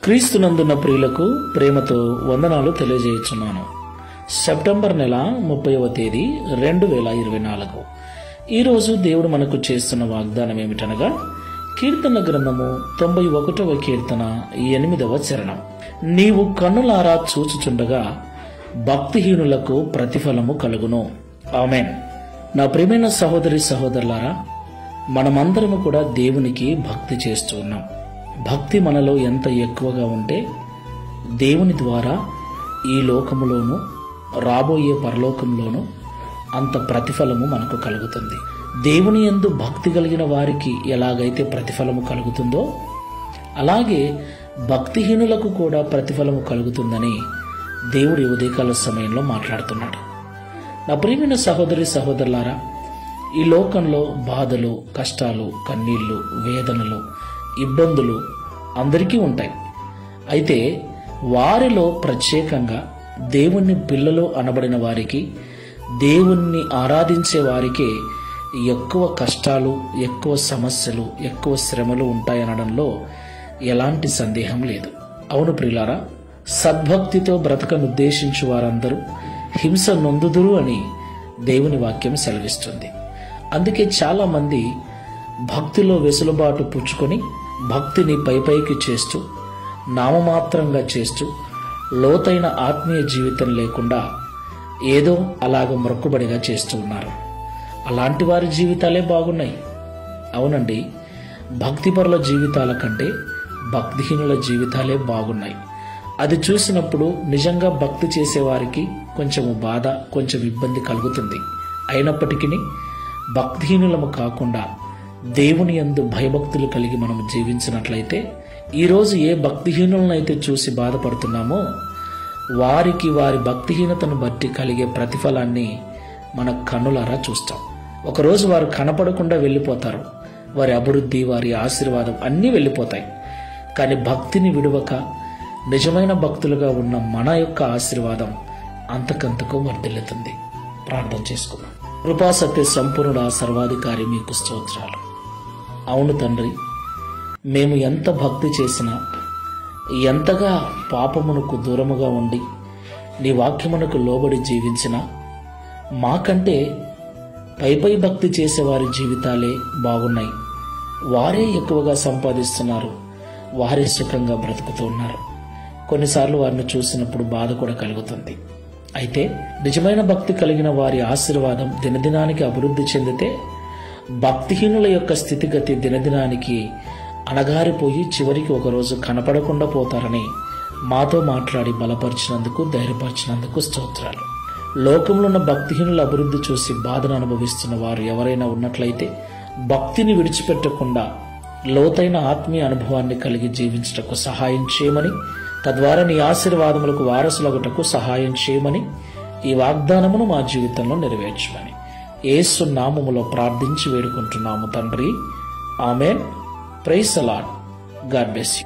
క్రీస్తునందున్న ప్రియులకు ప్రేమతో వందనాలు తెలియజేయుచున్నాను. సెప్టెంబర్ నెల 30వ తేదీ 2024. ఈరోజు దేవుడు మనకు చేస్తున్న వాగ్దానం ఏమిటనగా కీర్తన గ్రంథము 91వ కీర్తన 8వ చరణం. నీవు కన్నులారా చూచుచుండగా భక్తిహీనులకు ప్రతిఫలము కలుగును. ఆమేన్. నా ప్రియమైన సహోదరి సహోదరులారా, మనమందరము కూడా దేవునికి భక్తి చేస్తూ ఉన్నాం. భక్తి మనలో ఎంత ఎక్కువగా ఉంటే దేవుని ద్వారా ఈ లోకములోను రాబోయే పరలోకంలోను అంత ప్రతిఫలము మనకు కలుగుతుంది. దేవుని యందు భక్తి కలిగిన వారికి ఎలాగైతే ప్రతిఫలము కలుగుతుందో అలాగే భక్తిహీనులకు కూడా ప్రతిఫలము కలుగుతుందని దేవుడి ఉదయకాల సమయంలో మాట్లాడుతున్నాడు. నా ప్రియమైన సహోదరి సహోదరులారా, ఈ లోకంలో బాధలు, కష్టాలు, కన్నీళ్లు, వేదనలు, ఇబ్బందులు అందరికీ ఉంటాయి. అయితే వారిలో ప్రత్యేకంగా దేవుని పిల్లలు అనబడిన వారికి, దేవుణ్ణి ఆరాధించే వారికి ఎక్కువ కష్టాలు, ఎక్కువ సమస్యలు, ఎక్కువ శ్రమలు ఉంటాయనడంలో ఎలాంటి సందేహం లేదు. అవును ప్రియులారా, సద్భక్తితో బ్రతకనుద్దేశించు వారందరూ హింస నొందుదురు అని దేవుని వాక్యం సెలవిస్తుంది. అందుకే చాలా మంది భక్తిలో వెసులుబాటు పుచ్చుకొని భక్తిని పైపైకి చేస్తూ, నామమాత్రంగా చేస్తూ, లోతైన ఆత్మీయ జీవితం లేకుండా ఏదో అలాగ మొక్కుబడిగా చేస్తూ ఉన్నారు. అలాంటి వారి జీవితాలే బాగున్నాయి. అవునండి, భక్తిపరుల జీవితాల కంటే భక్తిహీనుల జీవితాలే బాగున్నాయి. అది చూసినప్పుడు నిజంగా భక్తి చేసేవారికి కొంచెము బాధ, కొంచెం ఇబ్బంది కలుగుతుంది. అయినప్పటికీ భక్తిహీనులము కాకుండా దేవుని యందు భయభక్తులు కలిగి మనము జీవించినట్లయితే ఈరోజు ఏ భక్తిహీనులనైతే చూసి బాధపడుతున్నామో వారికి వారి భక్తిహీనతను బట్టి కలిగే ప్రతిఫలాన్ని మన కన్నులారా చూస్తాం. ఒకరోజు వారు కనపడకుండా వెళ్ళిపోతారు. వారి అభివృద్ధి, వారి ఆశీర్వాదం అన్నీ వెళ్ళిపోతాయి. కానీ భక్తిని విడువక నిజమైన భక్తులుగా ఉన్న మన యొక్క ఆశీర్వాదం అంతకంతకు వర్ధిల్లుతుంది. ప్రార్థన చేసుకుందాం. కృపాసత్య సంపూర్ణ సర్వాధికారి మీకు స్తోత్రాలు. అవును తండ్రి, మేము ఎంత భక్తి చేసినా, ఎంతగా పాపమునకు దూరముగా ఉండి నీ వాక్యమునకు లోబడి జీవించినా మాకంటే పైపై భక్తి చేసేవారి జీవితాలే బాగున్నాయి. వారే ఎక్కువగా సంపాదిస్తున్నారు, వారే సుఖంగా బ్రతుకుతూ ఉన్నారు. కొన్నిసార్లు వారిని చూసినప్పుడు బాధ కూడా కలుగుతుంది. అయితే నిజమైన భక్తి కలిగిన వారి ఆశీర్వాదం దినదినానికి అభివృద్ధి చెందితే భక్తిహీనుల యొక్క స్థితిగతి దినదినానికి అణగారిపోయి చివరికి ఒకరోజు కనపడకుండా పోతారని మాతో మాట్లాడి బలపరిచినందుకు, ధైర్యపరిచినందుకు స్తోత్రాలు. లోకంలో ఉన్న భక్తిహీనుల అభివృద్ధి చూసి బాధను అనుభవిస్తున్న వారు ఎవరైనా ఉన్నట్లయితే భక్తిని విడిచిపెట్టకుండా లోతైన ఆత్మీయ అనుభవాన్ని కలిగి జీవించటకు సహాయం చేయమని, తద్వారా నీ ఆశీర్వాదములకు వారసులగుటకు సహాయం చేయమని, ఈ వాగ్దానమును మా జీవితంలో నెరవేర్చమని యేసు నామములో ప్రార్థించి వేడుకుంటున్నాము తండ్రి. Amen. Praise the lord. God bless you.